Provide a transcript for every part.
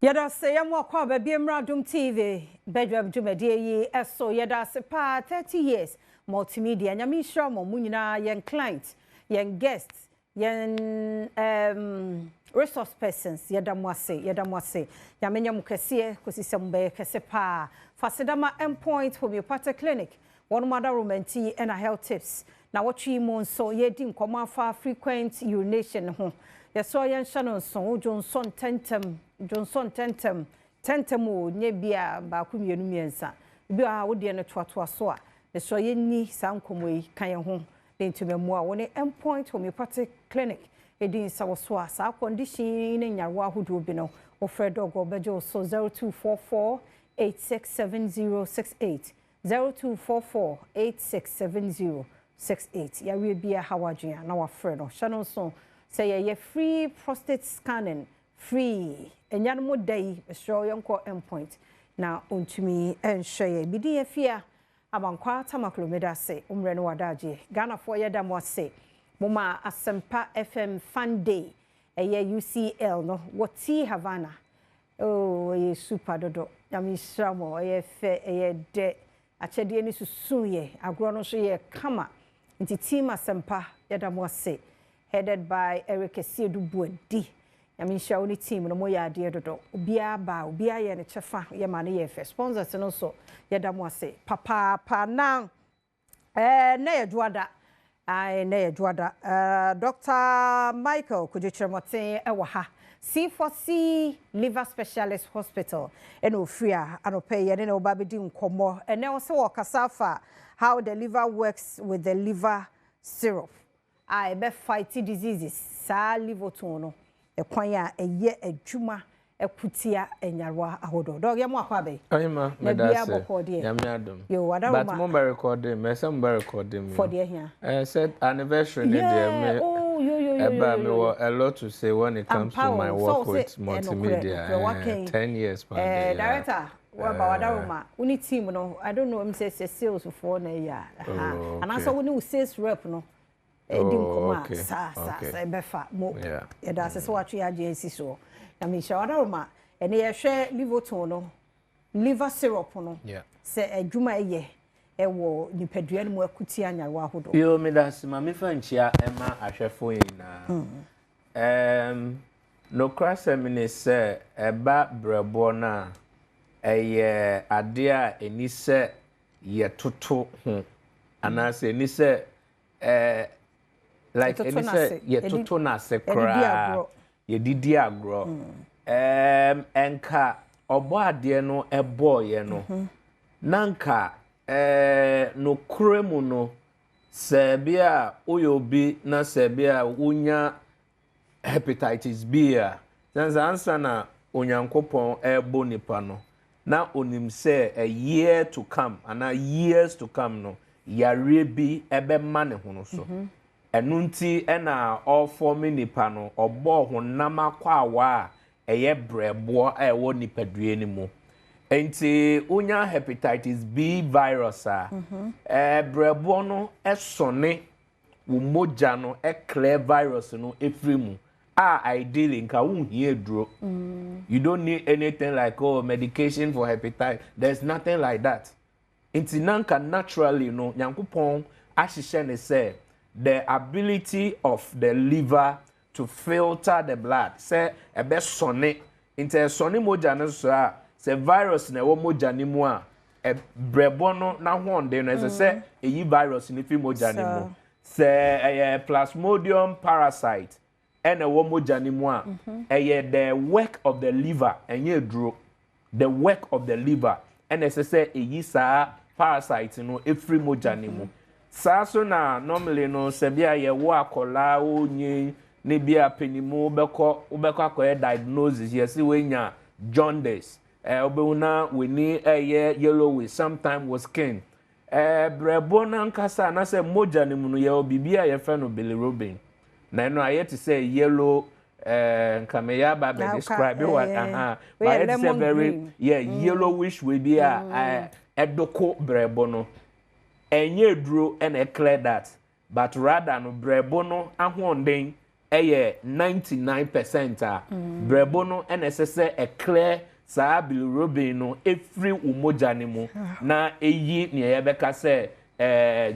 Yada say mo kwa baby Adom TV Badwam Jumadi eso yada se pa 30 years multimedia nyame hira mo nyina yen client yen guests yen resource persons yada mo ase nyame nyam kese kosisem be kese pa fasedama endpoint homeopathic clinic one mother romanti and health tips na watchi mo so yedi nkoma fa frequent urination ho yeso yen hye so Johnson tentem o nye bia ba ku mienu miensa bia wo de no toatoa so a yeso yenni sankomo yi kan ye ho de ntumemu a woni endpoint homeopathic clinic edin sawo so a sa condition ne nyawo ahodo bi no ofre dog obejo so 0244867068 0244867068 ya we bia hawadua na wa frɛ no hye so say ye free prostate scanning free enyan mo dai show yonko endpoint na ontumi enhwe bidi afia abankwa tamaklomeda se umre no wadaje Ghana for yeda mo se moma asempa FM fan day eye UCL no woti Havana oh ye super dodo yami shramo eye fe eye de achede ni susuye agro no so ye kama nti team asempa yeda mo se headed by Eric Esiedubuadi yami hia oni team no moya ade dodo obia ba obia ye ne chefa ye ma ne ye fe sponsors no so yeda mo ase papa na na ye juada na ye juada Dr. Michael Kujichremoten ewa ha C4C liver specialist hospital eno free anope ye ne oba bedi nkomo ene wo se wo kasafa how the liver works with the liver syrup I be fight diseases sa liver no ekwan a eye adwuma ekutia enyarwa ahodo dog ye mo akwa be oyima medase yami Adom yo wadaro but mo be recording me some be recording for the here said anniversary ne there me yo me a lot to say when it comes to my work with multimedia 10 years director what about wadaro uni team no I don't know say sales for na ya and also uni sales rep no edim koma sa befa mo e da se so atwe agency so na me sha wada ma ene ye hwe liver no liver syrup no se adwuma ye e wo nipadua no akuti anyawo ahodo yo me da se ma me fa nchia ema ahwefo yin na no krasem ni se eba brebo na eye ade a eni se ye toto ho anase eni se like any say ye toto na se kra ye didi agro enka obo ade no ebo ye no nanka no kremu no se bia oyobi na se bia unya hepatitis B a sanza ansa na onyankopon ebo nipa no na onim se a year to come and years to come no yare bi ebe ma ne ho no so enunti ena all forming nipa no obo honam akwawa eye brebo ewo nipadue ni mu enti unya hepatitis B virus a brebo no esone wo moja no clear virus no efrimu ideally nka wo hie duro you don't need anything like medication for hepatitis. There's nothing like that. Enti nanka naturally no nyankopon ahihye ne say the ability of the liver to filter the blood say ebe sone inte sone moja no so a say virus na wo moja ni mu a brebo no na honde no say eyi virus ni fi moja ni mu say plasmodium parasite ene wo moja ni mu a the work of the liver enye duro the work of the liver ene say eyi sa parasite no efri moja ni mu saso na normally no se bia ye wo akola onye ne bia penimu ubeko akoye diagnosis ye si we nya jaundice obeuna we ni yellowish sometime was skin brebo na nkasa na se moja ni mu no ye obibia ye fe no bilirubin na no aye to say yellow nkameya ba be describe what but it's a very yellowish we bia edoko brebo no enye duro and clear that but rather no brebo no ahonden ɛyɛ 99% a brɛbo no ɛna ɛsɛ sɛ ɛclear saa bilirubin no efiri umoja ne mu na eyi nea yɛbɛka sɛ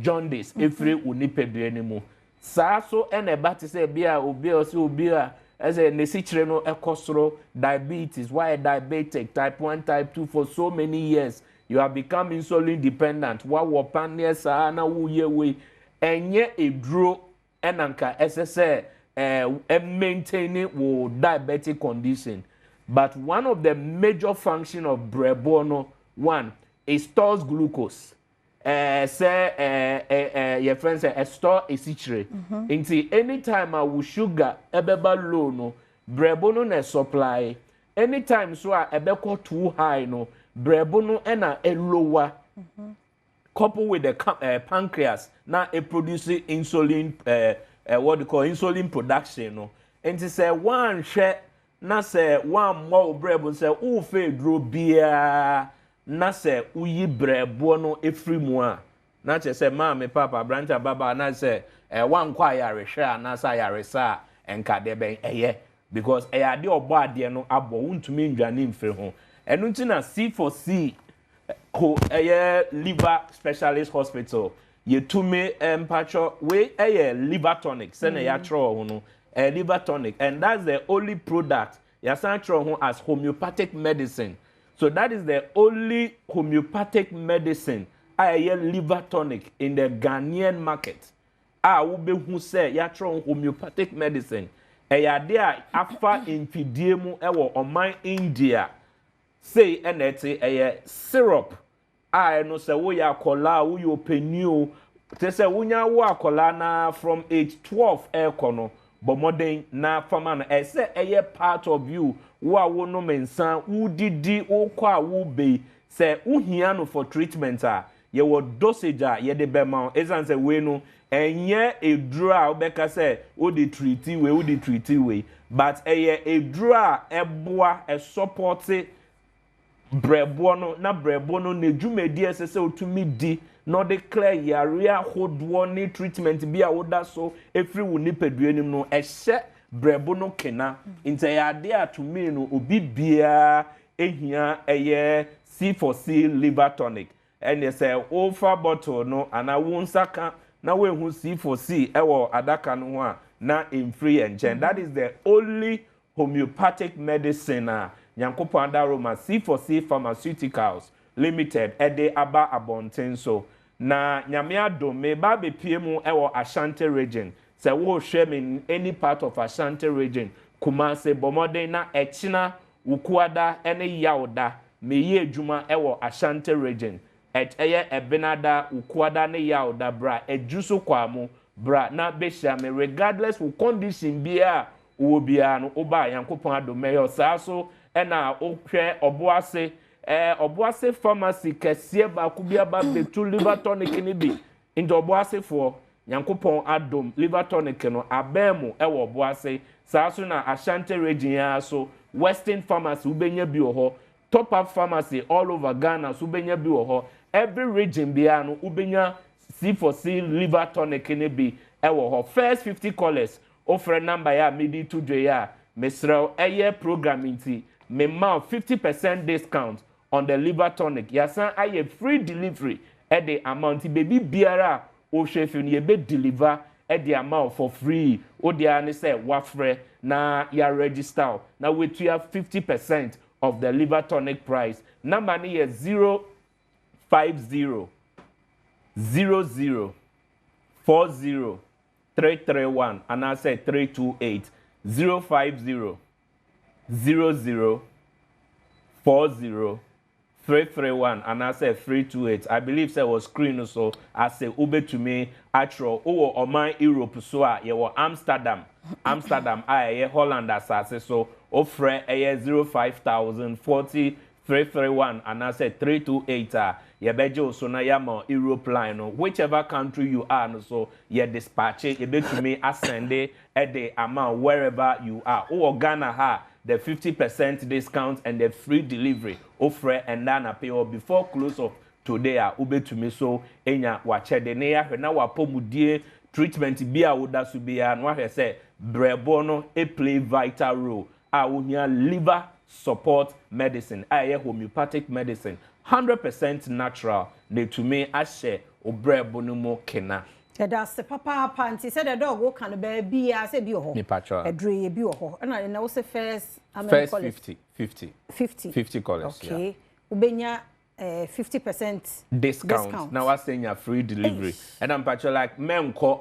jaundice efiri unipadua ne mu saa so ɛna ɛba te sɛ bia obi a ɛsɛ nesikyire no ɛkɔ diabetes why diabetic type 1 type 2 for so many years you have become insulin dependent wawɔ paneɛ saa na woyɛ wei ɛnyɛ eduro ɛnanka ɛsɛ sɛ maintaining wo diabetic condition. But one of the major function of brebo no one it stores glucose. Your friend say store esichire. Until anytime our sugar ebeba low no brebo no na supply. Anytime so ebeko too high no brebo no ena a lower. Coupled with the pancreas now it produces insulin what they call insulin production no. And to say one share na sɛ one more brɛbo sɛ wo fe duro bia na sɛ uyi brɛbo no efiri mu a na kyɛ sɛ maame papa brancha baba na sɛ one kwa yare hwɛ na sɛ yare sa enka de ben ɛyɛ because ɛyɛ ade ɔbɔ ade no abɔ wontumi ndwane mfiri ho ɛno nti na C4C ko ɛyɛ liver specialist hospital yɛtumi mpacho we ɛyɛ liver tonic sɛ na yɛatwerɛ ho no liver tonic, and that's the only product yasan as homeopathic medicine. So that is the only homeopathic medicine I liver tonic in the Ghanaian market. Ube who say yatron homeopathic medicine. There afa infidiemu ewo on India. Say enete a syrup. I no say wo ya kola wo yo penio. Te say wunya wo akola na from age 12 kono. But modern na fama na ese eye part of you wo no mensan wo didi wo kwa wo be say wo hia no for treatment ye wo dosage ye de be ma ezan say we no enye eduru a obeka say wo de treat we but eye eduru a eboa e support brebo no na brebo no na dwumedi ese say otumi di no declare yarea hodwo ni treatment bi a woda so efri wo nipadua nim no ehye brebo no kena nti ya de atumi no obi bia ehia eye C4C liver tonic and they say over bottle no ana wonsaka na we hu C4C ewo adaka no ho a na free and that is the only homeopathic medicine Nyankopon Adaroma C4C Pharmaceuticals Limited ede aba abonten so na nyame Adom me ba be piemu ewo Ashanti region se wo hwe me any part of Ashanti region Kumase Bomode na Echina Ukuada ene Yauda me ye adwuma ewo Ashanti region eye ebenada Ukuada ne Yauda bra ejuso kwamu bra na behia me regardless wo condition bia wo bia no oba Nyankopon Adom me yo saa so ena ohwe oboase pharmacy kese ba kubia ba betu liver tonic ni bi ndo oboase fo Nyankopon Adom liver tonic no abemu ewo oboase saa so na Ashanti region ya so Western pharmacy ubenya bi ho top up pharmacy all over Ghana so ubenya bi ho every region bia no ubenya C4C liver tonic ni bi ewo ho first 50 callers offer number ya medi to dwe ya mesrel eye programming ti me ma 50% discount on the liver tonic. Yasan aye free delivery at the amount baby biara o chef you be deliver at the amount for free. O dia say wafre na ya register. Now we to have 50% of the liver tonic price. Number ni is 050 00 40 331 and I say 328 050 00 40 331 and I said 328. I believe there was screen so I say ube to me actual or my Europe so ye were Amsterdam I Holland as so offer a 05000 40 331 and I said 328 ye bejo so na yama Europe line no whichever country you are no so ye dispatch ye be to me ascend at the amount wherever you are or Ghana ha the 50% discount and the free delivery offer and then pay or before close of today ube to me so enya wache de ne ya hwe na wapomudie treatment bia woda so bia no ahwe say brebo no play vital role a wohia liver support medicine a homeopathic medicine 100% natural na to me ahye obrebo no mo kena. That's the papa panty said a dog can be a say be a dre be and I was first 50 colors. Okay. Ubenya 50% discount. Now I saying free delivery. And I'm patcho like memko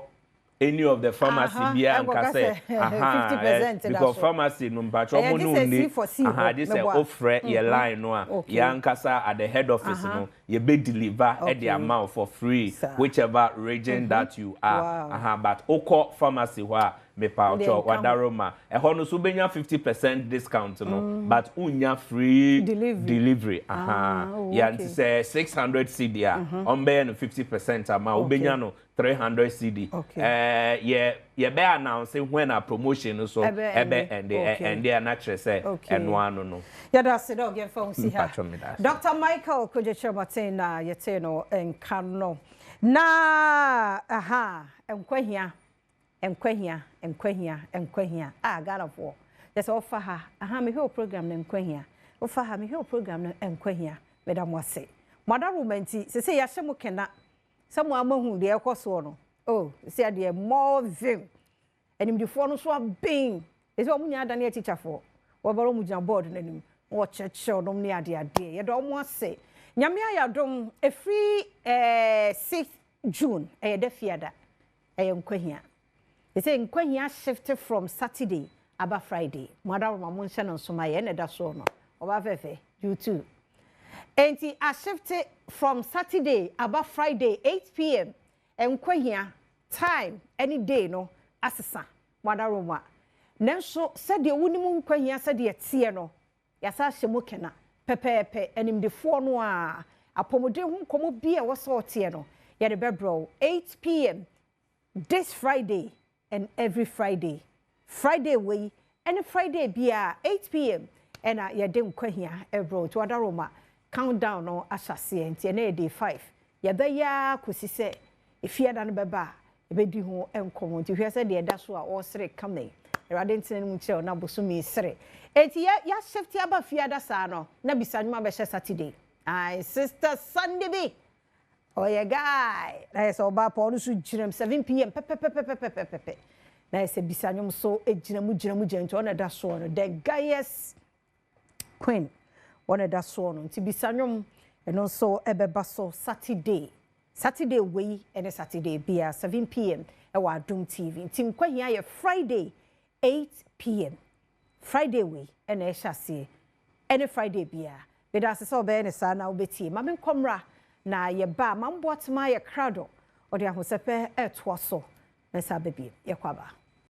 any of the pharmacy beer and say 50% because pharmacy no patcho mo no ni this offer your line no ya nkasa at the head office no you be deliver at the amount for free whichever region that you are but oko pharmacy wa me patcho wadaroma e ho no so benya 50% discount no but unya free delivery ya nti say 600 cedi on be no 50% amount ubenya no 300 cedi ye be announce when a promotion so ebe and they naturally say and one no yeah that's it dog phone see her Dr. Michael Kojechomatin na yete no enkano na enkwahia Ghana for there's offer her me hear program na enkwahia offer her me hear program na enkwahia madam wase mother romanti say ya hyemo kena samu amahu de ekoso no oh say de more vim enimdifo no so abin ese omunya adane teacher for wobaro mu jan board nanim wo cheche odom ne ade ye do mo ase nyame ayadom free 6 June de fiada enkwahia say enkwahia shifted from Saturday aba Friday mother mama nse no so maye na da so no oba fefe YouTube enti a shifted from Saturday about Friday 8 p.m. enkwahia time any day no asesa wadaroma nanso said de wunimu enkwahia said de tie no yasa hyemo kena pepepe animdefo no a apomode hu komo bia wo so tie no ya de bebro 8 p.m. this Friday and every Friday way any Friday bia 8 p.m. and ya de enkwahia ebro to wadaroma countdown no asase enti na day 5 ya be ya kosise efiada no beba ebedi ho enkomo nti hwe se de da so a o sere kame erade ntene mu kire na bosumi sere enti ya shift aba fiada sa no na bisanuma be she Saturday ai sister Sunday be oh yeah guy na so ba pa onu su girem 7 p.m. pepe na se bisanum so ejinamu nti ona da so no the guyest queen one da so no nti bisanum eno so ebeba so Saturday way and Saturday bia 7 p.m. e wa Adom TV nti nkwahia ye Friday 8 p.m. Friday way and e hyase any Friday bia be da se so be ne sa na obeti ma me komra na ye ba mambo atma ye krado odi ahosepe e to so na sa be bi ye kwaba